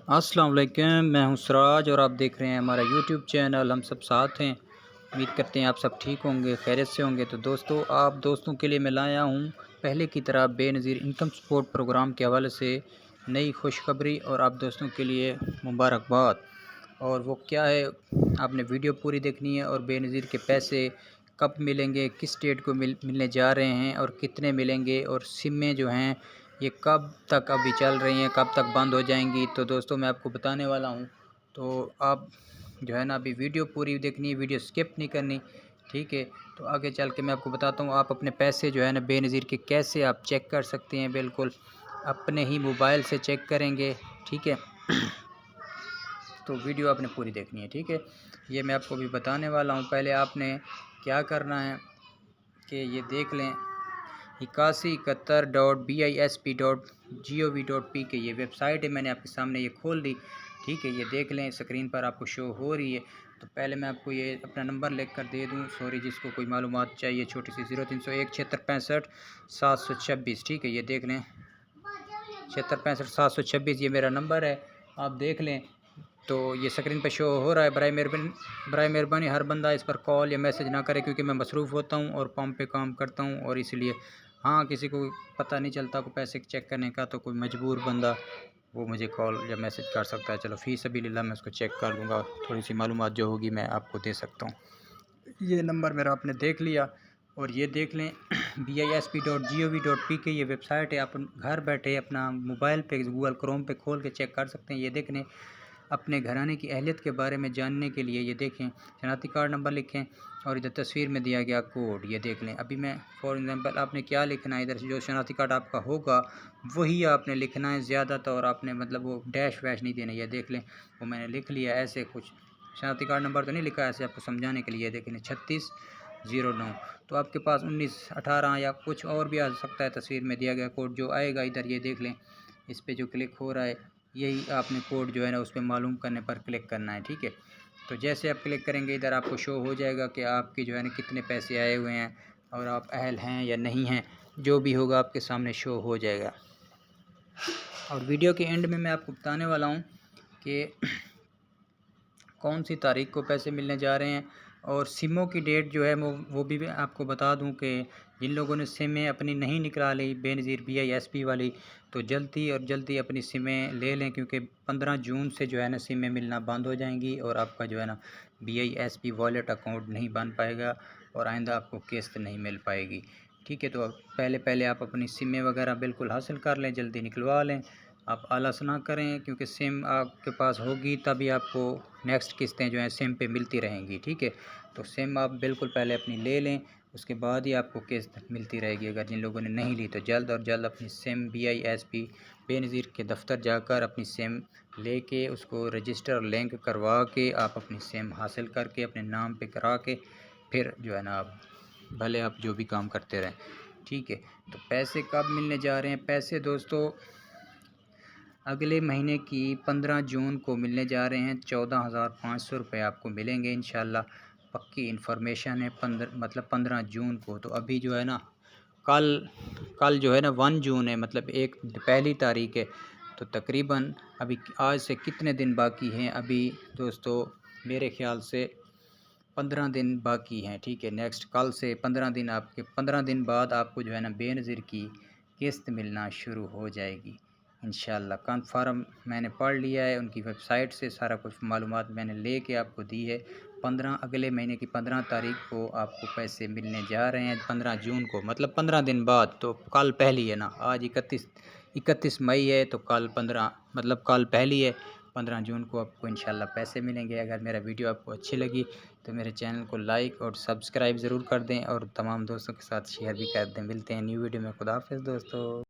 السلام علیکم، میں ہوں سراج اور آپ دیکھ رہے ہیں ہمارا یوٹیوب چینل ہم سب ساتھ ہیں۔ امید کرتے ہیں آپ سب ٹھیک ہوں گے، خیریت سے ہوں گے۔ تو دوستوں کے لیے میں لایا ہوں پہلے کی طرح بے نظیر انکم سپورٹ پروگرام کے حوالے سے نئی خوشخبری اور آپ دوستوں کے لیے مبارکباد۔ اور وہ کیا ہے، آپ نے ویڈیو پوری دیکھنی ہے اور بے نظیر کے پیسے کب ملیں گے، کس ڈیٹ کو ملنے جا رہے ہیں اور کتنے ملیں گے، اور سمیں جو ہیں یہ کب تک ابھی چل رہی ہیں، کب تک بند ہو جائیں گی۔ تو دوستوں میں آپ کو بتانے والا ہوں، تو آپ جو ہے نا ابھی ویڈیو پوری دیکھنی ہے، ویڈیو سکپ نہیں کرنی، ٹھیک ہے۔ تو آگے چل کے میں آپ کو بتاتا ہوں آپ اپنے پیسے جو ہے نا بے نظیر کے کیسے آپ چیک کر سکتے ہیں، بالکل اپنے ہی موبائل سے چیک کریں گے، ٹھیک ہے۔ تو ویڈیو آپ نے پوری دیکھنی ہے، ٹھیک ہے۔ یہ میں آپ کو بھی بتانے والا ہوں۔ پہلے آپ نے کیا کرنا ہے کہ یہ دیکھ لیں 8171.bisp.gov.pk یہ ویب سائٹ ہے، میں نے آپ کے سامنے یہ کھول دی، ٹھیک ہے۔ یہ دیکھ لیں، اسکرین پر آپ کو شو ہو رہی ہے۔ تو پہلے میں آپ کو یہ اپنا نمبر لکھ کر دے دوں، سوری جس کو کوئی معلومات چاہیے چھوٹی سی، 0301765726، ٹھیک ہے۔ یہ دیکھ لیں 7665 یہ میرا نمبر ہے، آپ دیکھ لیں۔ تو یہ اسکرین پہ شو ہو رہا ہے۔ برائے مہربانی ہر بندہ اس پر کال یا میسج نہ کرے، کیونکہ میں مصروف ہوتا ہوں اور پمپ پہ کام کرتا ہوں، اور اس لیے ہاں کسی کو پتہ نہیں چلتا کو پیسے چیک کرنے کا، تو کوئی مجبور بندہ وہ مجھے کال یا میسج کر سکتا ہے۔ چلو فی سبیل اللہ میں اس کو چیک کر لوں گا، تھوڑی سی معلومات جو ہوگی میں آپ کو دے سکتا ہوں۔ یہ نمبر میرا آپ نے دیکھ لیا، اور یہ دیکھ لیں bisp.gov.pk یہ ویب سائٹ ہے۔ آپ گھر بیٹھے اپنا موبائل پہ گوگل کروم پہ کھول کے چیک کر سکتے ہیں۔ یہ دیکھ لیں اپنے گھرانے کی اہلیت کے بارے میں جاننے کے لیے، یہ دیکھیں شناختی کارڈ نمبر لکھیں، اور ادھر تصویر میں دیا گیا کوڈ، یہ دیکھ لیں۔ ابھی میں فار ایگزامپل آپ نے کیا لکھنا ہے، ادھر جو شناختی کارڈ آپ کا ہوگا وہی آپ نے لکھنا ہے، زیادہ طور آپ نے مطلب وہ ڈیش ویش نہیں دینا۔ یہ دیکھ لیں وہ میں نے لکھ لیا، ایسے کچھ شناختی کارڈ نمبر تو نہیں لکھا، ایسے آپ کو سمجھانے کے لیے۔ یہ دیکھ لیں 3609، تو آپ کے پاس 1918 یا کچھ اور بھی آ سکتا ہے، تصویر میں دیا گیا کوڈ جو آئے گا ادھر، یہ دیکھ لیں اس پہ جو کلک ہو رہا ہے یہی آپ نے کوڈ جو ہے نا اس پہ معلوم کرنے پر کلک کرنا ہے، ٹھیک ہے۔ تو جیسے آپ کلک کریں گے ادھر آپ کو شو ہو جائے گا کہ آپ کی جو ہے نا کتنے پیسے آئے ہوئے ہیں، اور آپ اہل ہیں یا نہیں ہیں، جو بھی ہوگا آپ کے سامنے شو ہو جائے گا۔ اور ویڈیو کے اینڈ میں آپ کو بتانے والا ہوں کہ کون سی تاریخ کو پیسے ملنے جا رہے ہیں، اور سموں کی ڈیٹ جو ہے وہ بھی آپ کو بتا دوں کہ جن لوگوں نے سمیں اپنی نہیں نکالی بے نظیر BISP والی، تو جلدی اپنی سمیں لے لیں، کیونکہ 15 جون سے جو ہے نا سمیں ملنا بند ہو جائیں گی، اور آپ کا جو ہے نا BISP والیٹ اکاؤنٹ نہیں بن پائے گا، اور آئندہ آپ کو قسط نہیں مل پائے گی، ٹھیک ہے۔ تو پہلے آپ اپنی سمیں وغیرہ بالکل حاصل کر لیں، جلدی نکلوا لیں، آپ آلس نہ کریں، کیونکہ سم آپ کے پاس ہوگی تبھی آپ کو نیکسٹ قسطیں جو ہیں سم پہ ملتی رہیں گی، ٹھیک ہے۔ تو سم آپ بالکل پہلے اپنی لے لیں، اس کے بعد ہی آپ کو قسط ملتی رہے گی۔ اگر جن لوگوں نے نہیں لی تو جلد اپنی سم BISP بے نظیر کے دفتر جا کر اپنی سم لے کے اس کو رجسٹر لنک کروا کے آپ اپنی سم حاصل کر کے اپنے نام پہ کرا کے پھر جو ہے نا آپ بھلے آپ جو بھی کام کرتے رہیں، ٹھیک ہے۔ تو پیسے کب ملنے جا رہے ہیں؟ پیسے دوستو اگلے مہینے کی 15 جون کو ملنے جا رہے ہیں، 14,500 روپے آپ کو ملیں گے انشاءاللہ، پکی انفارمیشن ہے، 15 جون کو۔ تو ابھی جو ہے نا کل جو ہے نا 1 جون ہے، مطلب پہلی تاریخ ہے، تو تقریباً ابھی آج سے کتنے دن باقی ہیں؟ ابھی دوستو میرے خیال سے 15 دن باقی ہیں، ٹھیک ہے۔ نیکسٹ کل سے 15 دن بعد آپ کو جو ہے نا بے نظیر کی قسط ملنا شروع ہو جائے گی انشاءاللہ۔ کنفرم میں نے پڑھ لیا ہے، ان کی ویب سائٹ سے سارا کچھ معلومات میں نے لے کے آپ کو دی ہے۔ اگلے مہینے کی 15 تاریخ کو آپ کو پیسے ملنے جا رہے ہیں، 15 جون کو، مطلب 15 دن بعد، تو کل پہلی ہے نا، آج 31 مئی ہے، تو کل پہلی ہے، 15 جون کو آپ کو انشاءاللہ پیسے ملیں گے۔ اگر میرا ویڈیو آپ کو اچھی لگی تو میرے چینل کو لائک اور سبسکرائب ضرور کر دیں، اور تمام دوستوں کے ساتھ شیئر بھی کر دیں۔ ملتے ہیں نیو ویڈیو میں، خدا حافظ دوستو۔